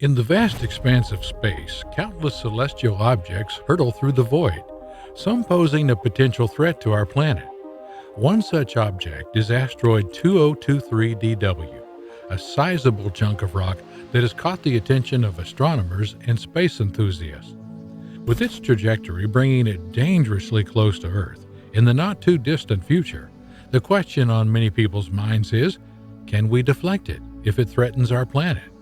In the vast expanse of space, countless celestial objects hurtle through the void, some posing a potential threat to our planet. One such object is asteroid 2023 DW, a sizable chunk of rock that has caught the attention of astronomers and space enthusiasts. With its trajectory bringing it dangerously close to Earth in the not-too-distant future, the question on many people's minds is, can we deflect it if it threatens our planet?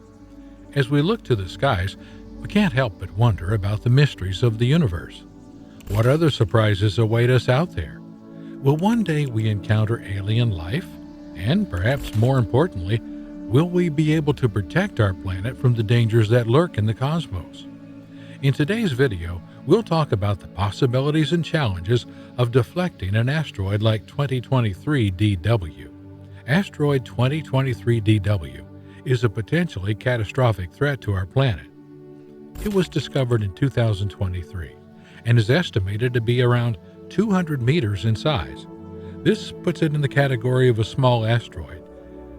As we look to the skies, we can't help but wonder about the mysteries of the universe. What other surprises await us out there? Will one day we encounter alien life? And perhaps more importantly, will we be able to protect our planet from the dangers that lurk in the cosmos? In today's video, we'll talk about the possibilities and challenges of deflecting an asteroid like 2023 DW. Asteroid 2023 DW is a potentially catastrophic threat to our planet. It was discovered in 2023 and is estimated to be around 200 meters in size. This puts it in the category of a small asteroid,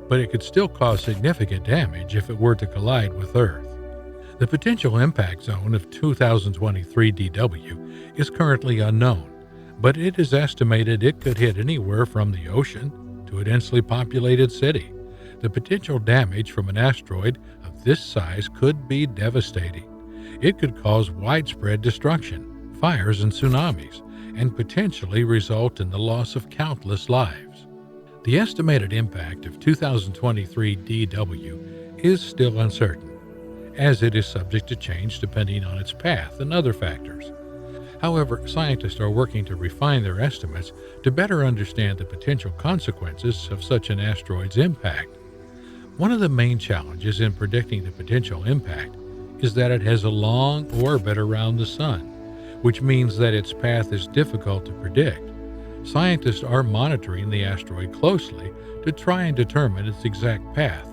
but it could still cause significant damage if it were to collide with Earth. The potential impact zone of 2023 DW is currently unknown, but it is estimated it could hit anywhere from the ocean to a densely populated city. The potential damage from an asteroid of this size could be devastating. It could cause widespread destruction, fires and tsunamis, and potentially result in the loss of countless lives. The estimated impact of 2023 DW is still uncertain, as it is subject to change depending on its path and other factors. However, scientists are working to refine their estimates to better understand the potential consequences of such an asteroid's impact. One of the main challenges in predicting the potential impact is that it has a long orbit around the Sun, which means that its path is difficult to predict. Scientists are monitoring the asteroid closely to try and determine its exact path,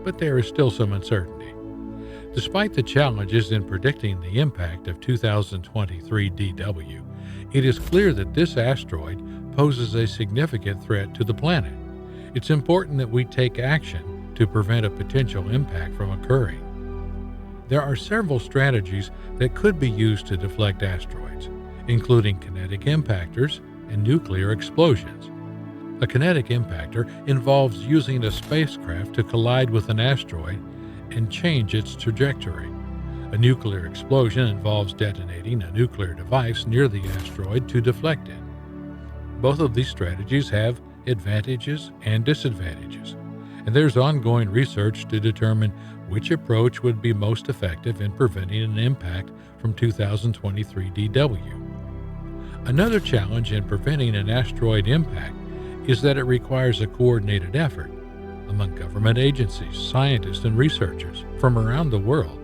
but there is still some uncertainty. Despite the challenges in predicting the impact of 2023 DW, it is clear that this asteroid poses a significant threat to the planet. It's important that we take action to prevent a potential impact from occurring. There are several strategies that could be used to deflect asteroids, including kinetic impactors and nuclear explosions. A kinetic impactor involves using a spacecraft to collide with an asteroid and change its trajectory. A nuclear explosion involves detonating a nuclear device near the asteroid to deflect it. Both of these strategies have advantages and disadvantages, and there's ongoing research to determine which approach would be most effective in preventing an impact from 2023 DW. Another challenge in preventing an asteroid impact is that it requires a coordinated effort among government agencies, scientists, and researchers from around the world.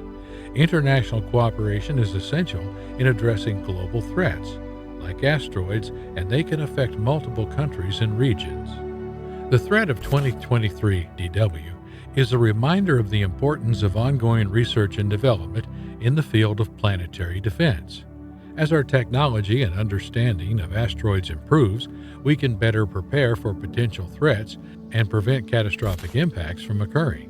International cooperation is essential in addressing global threats, like asteroids, and they can affect multiple countries and regions. The threat of 2023 DW is a reminder of the importance of ongoing research and development in the field of planetary defense. As our technology and understanding of asteroids improves, we can better prepare for potential threats and prevent catastrophic impacts from occurring.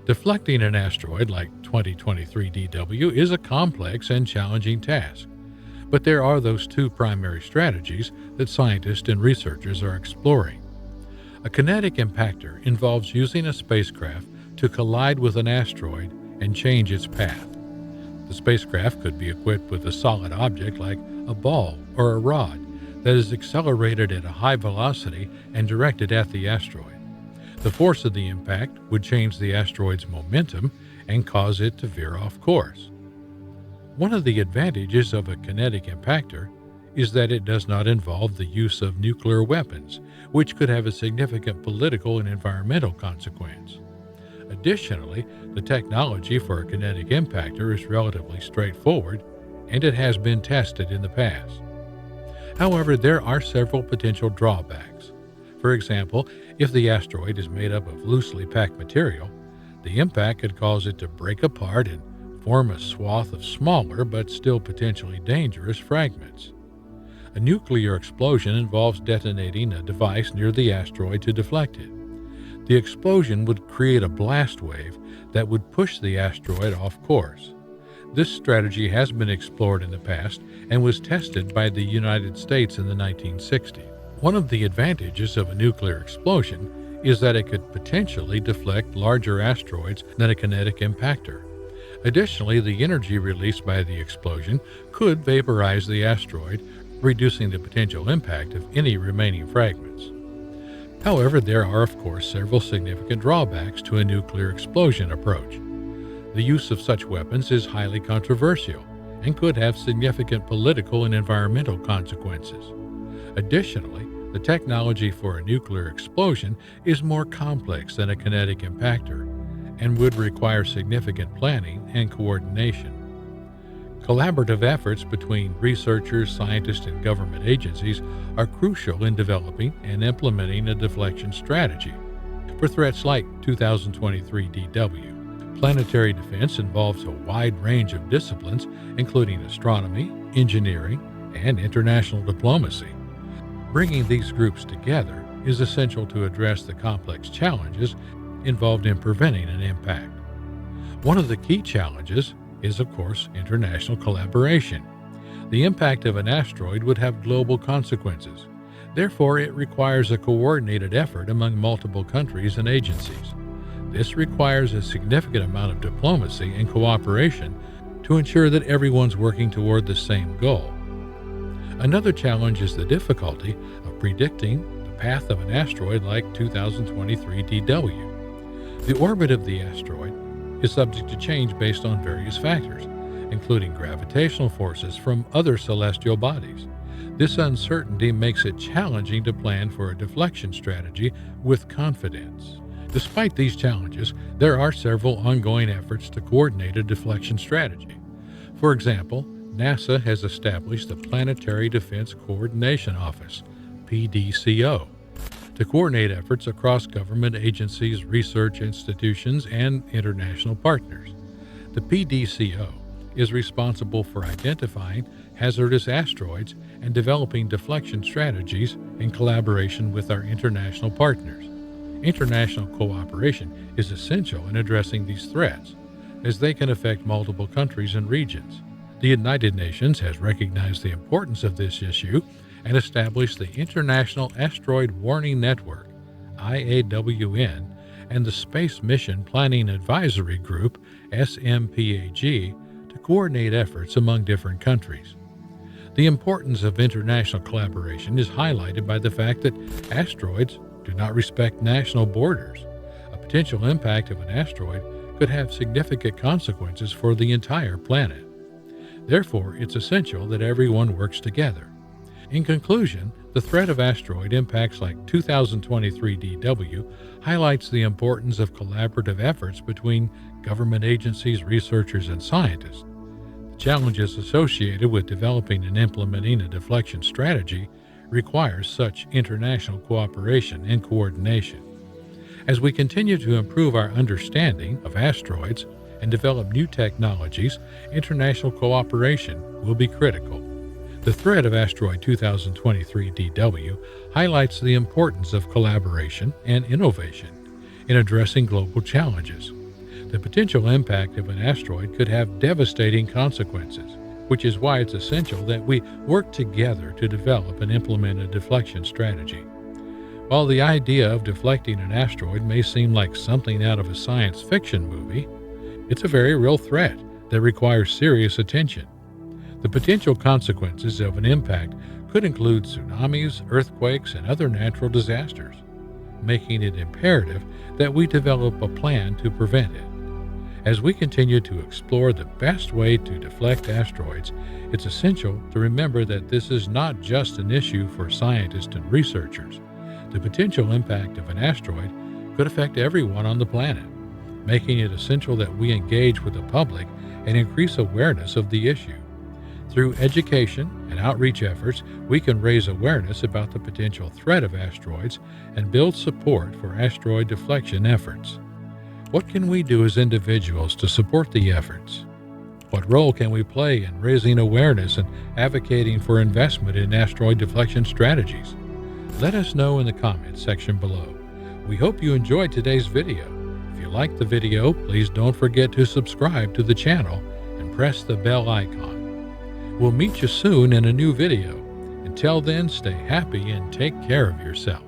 Deflecting an asteroid like 2023 DW is a complex and challenging task, but there are those two primary strategies that scientists and researchers are exploring. A kinetic impactor involves using a spacecraft to collide with an asteroid and change its path. The spacecraft could be equipped with a solid object like a ball or a rod that is accelerated at a high velocity and directed at the asteroid. The force of the impact would change the asteroid's momentum and cause it to veer off course. One of the advantages of a kinetic impactor is that it does not involve the use of nuclear weapons, which could have a significant political and environmental consequence. Additionally, the technology for a kinetic impactor is relatively straightforward, and it has been tested in the past. However, there are several potential drawbacks. For example, if the asteroid is made up of loosely packed material, the impact could cause it to break apart and form a swath of smaller but still potentially dangerous fragments. A nuclear explosion involves detonating a device near the asteroid to deflect it. The explosion would create a blast wave that would push the asteroid off course. This strategy has been explored in the past and was tested by the United States in the 1960s. One of the advantages of a nuclear explosion is that it could potentially deflect larger asteroids than a kinetic impactor. Additionally, the energy released by the explosion could vaporize the asteroid, reducing the potential impact of any remaining fragments. However, there are of course several significant drawbacks to a nuclear explosion approach. The use of such weapons is highly controversial and could have significant political and environmental consequences. Additionally, the technology for a nuclear explosion is more complex than a kinetic impactor and would require significant planning and coordination. Collaborative efforts between researchers, scientists, and government agencies are crucial in developing and implementing a deflection strategy. For threats like 2023 DW, planetary defense involves a wide range of disciplines, including astronomy, engineering, and international diplomacy. Bringing these groups together is essential to address the complex challenges involved in preventing an impact. One of the key challenges is, of course, international collaboration. The impact of an asteroid would have global consequences. Therefore, it requires a coordinated effort among multiple countries and agencies. This requires a significant amount of diplomacy and cooperation to ensure that everyone's working toward the same goal. Another challenge is the difficulty of predicting the path of an asteroid like 2023 DW. The orbit of the asteroid is subject to change based on various factors, including gravitational forces from other celestial bodies. This uncertainty makes it challenging to plan for a deflection strategy with confidence. Despite these challenges, there are several ongoing efforts to coordinate a deflection strategy. For example, NASA has established the Planetary Defense Coordination Office, PDCO, to coordinate efforts across government agencies, research institutions, and international partners. The PDCO is responsible for identifying hazardous asteroids and developing deflection strategies in collaboration with our international partners. International cooperation is essential in addressing these threats, as they can affect multiple countries and regions. The United Nations has recognized the importance of this issue and established the International Asteroid Warning Network, IAWN, and the Space Mission Planning Advisory Group, SMPAG, to coordinate efforts among different countries. The importance of international collaboration is highlighted by the fact that asteroids do not respect national borders. A potential impact of an asteroid could have significant consequences for the entire planet. Therefore, it's essential that everyone works together. In conclusion, the threat of asteroid impacts like 2023 DW highlights the importance of collaborative efforts between government agencies, researchers, and scientists. The challenges associated with developing and implementing a deflection strategy requires such international cooperation and coordination. As we continue to improve our understanding of asteroids and develop new technologies, international cooperation will be critical. The threat of asteroid 2023 DW highlights the importance of collaboration and innovation in addressing global challenges. The potential impact of an asteroid could have devastating consequences, which is why it's essential that we work together to develop and implement a deflection strategy. While the idea of deflecting an asteroid may seem like something out of a science fiction movie, it's a very real threat that requires serious attention. The potential consequences of an impact could include tsunamis, earthquakes, and other natural disasters, making it imperative that we develop a plan to prevent it. As we continue to explore the best way to deflect asteroids, it's essential to remember that this is not just an issue for scientists and researchers. The potential impact of an asteroid could affect everyone on the planet, making it essential that we engage with the public and increase awareness of the issue. Through education and outreach efforts, we can raise awareness about the potential threat of asteroids and build support for asteroid deflection efforts. What can we do as individuals to support the efforts? What role can we play in raising awareness and advocating for investment in asteroid deflection strategies? Let us know in the comments section below. We hope you enjoyed today's video. If you like the video, please don't forget to subscribe to the channel and press the bell icon. We'll meet you soon in a new video. Until then, stay happy and take care of yourself.